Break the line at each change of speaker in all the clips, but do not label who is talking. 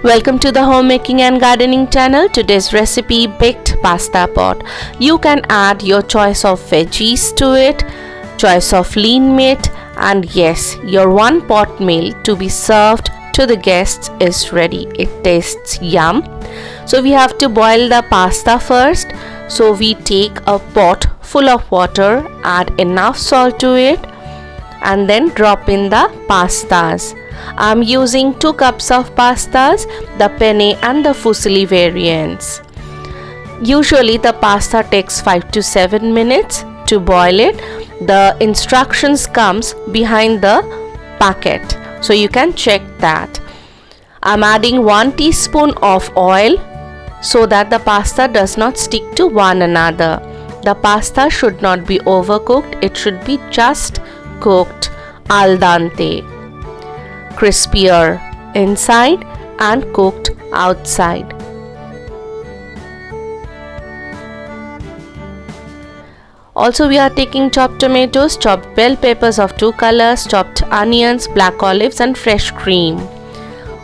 Welcome to the homemaking and gardening channel. Today's recipe, baked pasta pot. You can add your choice of veggies to it, choice of lean meat, and yes, your one pot meal to be served to the guests is ready. It tastes yum. So we have to boil the pasta first. So we take a pot full of water, add enough salt to it, and then drop in the pastas. I'm using 2 cups of pastas, the penne and the Fussilli variants. Usually the pasta takes 5 to 7 minutes to boil it. The instructions comes behind the packet, so you can check that. I'm adding 1 teaspoon of oil so that the pasta does not stick to one another. The pasta should not be overcooked, it should be just cooked al-dente, crispier inside and cooked outside. Also we are taking chopped tomatoes, chopped bell peppers of 2 colors, chopped onions, black olives and fresh cream.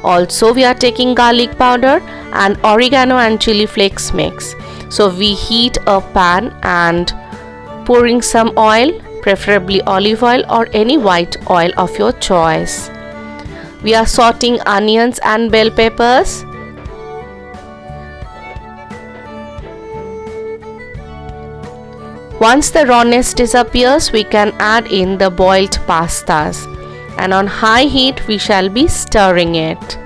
Also we are taking garlic powder and oregano and chili flakes mix. So we heat a pan and pouring some oil, preferably olive oil or any white oil of your choice. We are sauteing onions and bell peppers. Once the rawness disappears, we can add in the boiled pastas, and on high heat we shall be stirring it.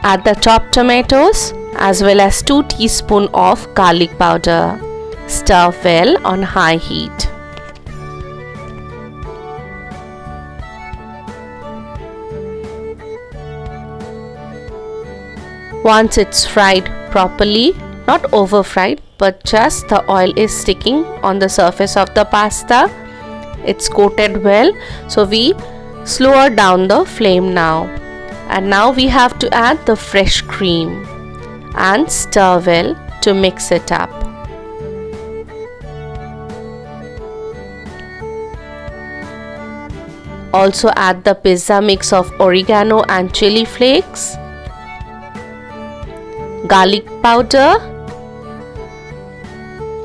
Add the chopped tomatoes as well as 2 teaspoons of garlic powder. Stir well on high heat. Once it's fried properly, not over fried, but just the oil is sticking on the surface of the pasta, it's coated well, so we lower down the flame now. And now we have to add the fresh cream and stir well to mix it up. Also add the pizza mix of oregano and chili flakes, garlic powder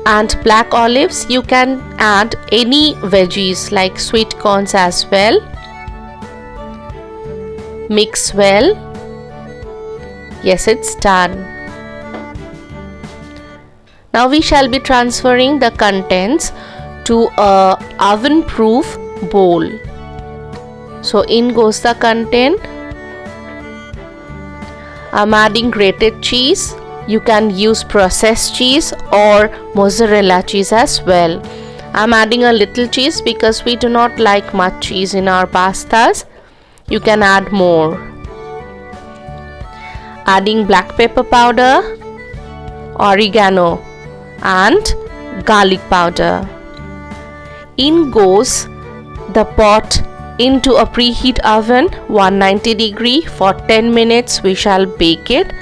and black olives. You can add any veggies like sweet corns as well. Mix well. Yes, it's done. Now we shall be transferring the contents to a oven-proof bowl. So in goes the content. I'm adding grated cheese. You can use processed cheese or mozzarella cheese as well. I'm adding a little cheese because we do not like much cheese in our pastas. You can add more. Adding black pepper powder, oregano and garlic powder. In goes the pot into a preheat oven 190 degree for 10 minutes. We shall bake it.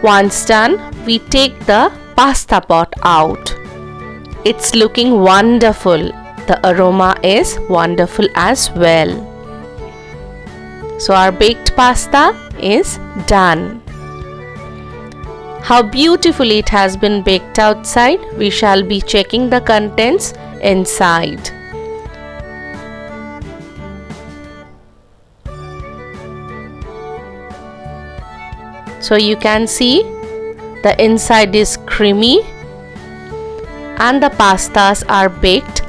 Once done, we take the pasta pot out. It's looking wonderful. The aroma is wonderful as well. So our baked pasta is done. How beautifully it has been baked outside. We shall be checking the contents inside. So you can see the inside is creamy and the pastas are baked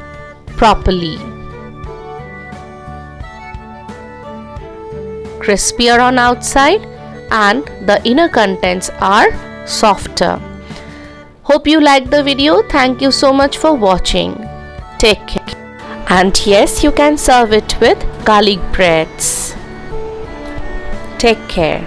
properly. Crispier on outside and the inner contents are softer. Hope you liked the video. Thank you so much for watching. Take care. And yes, you can serve it with garlic breads. Take care.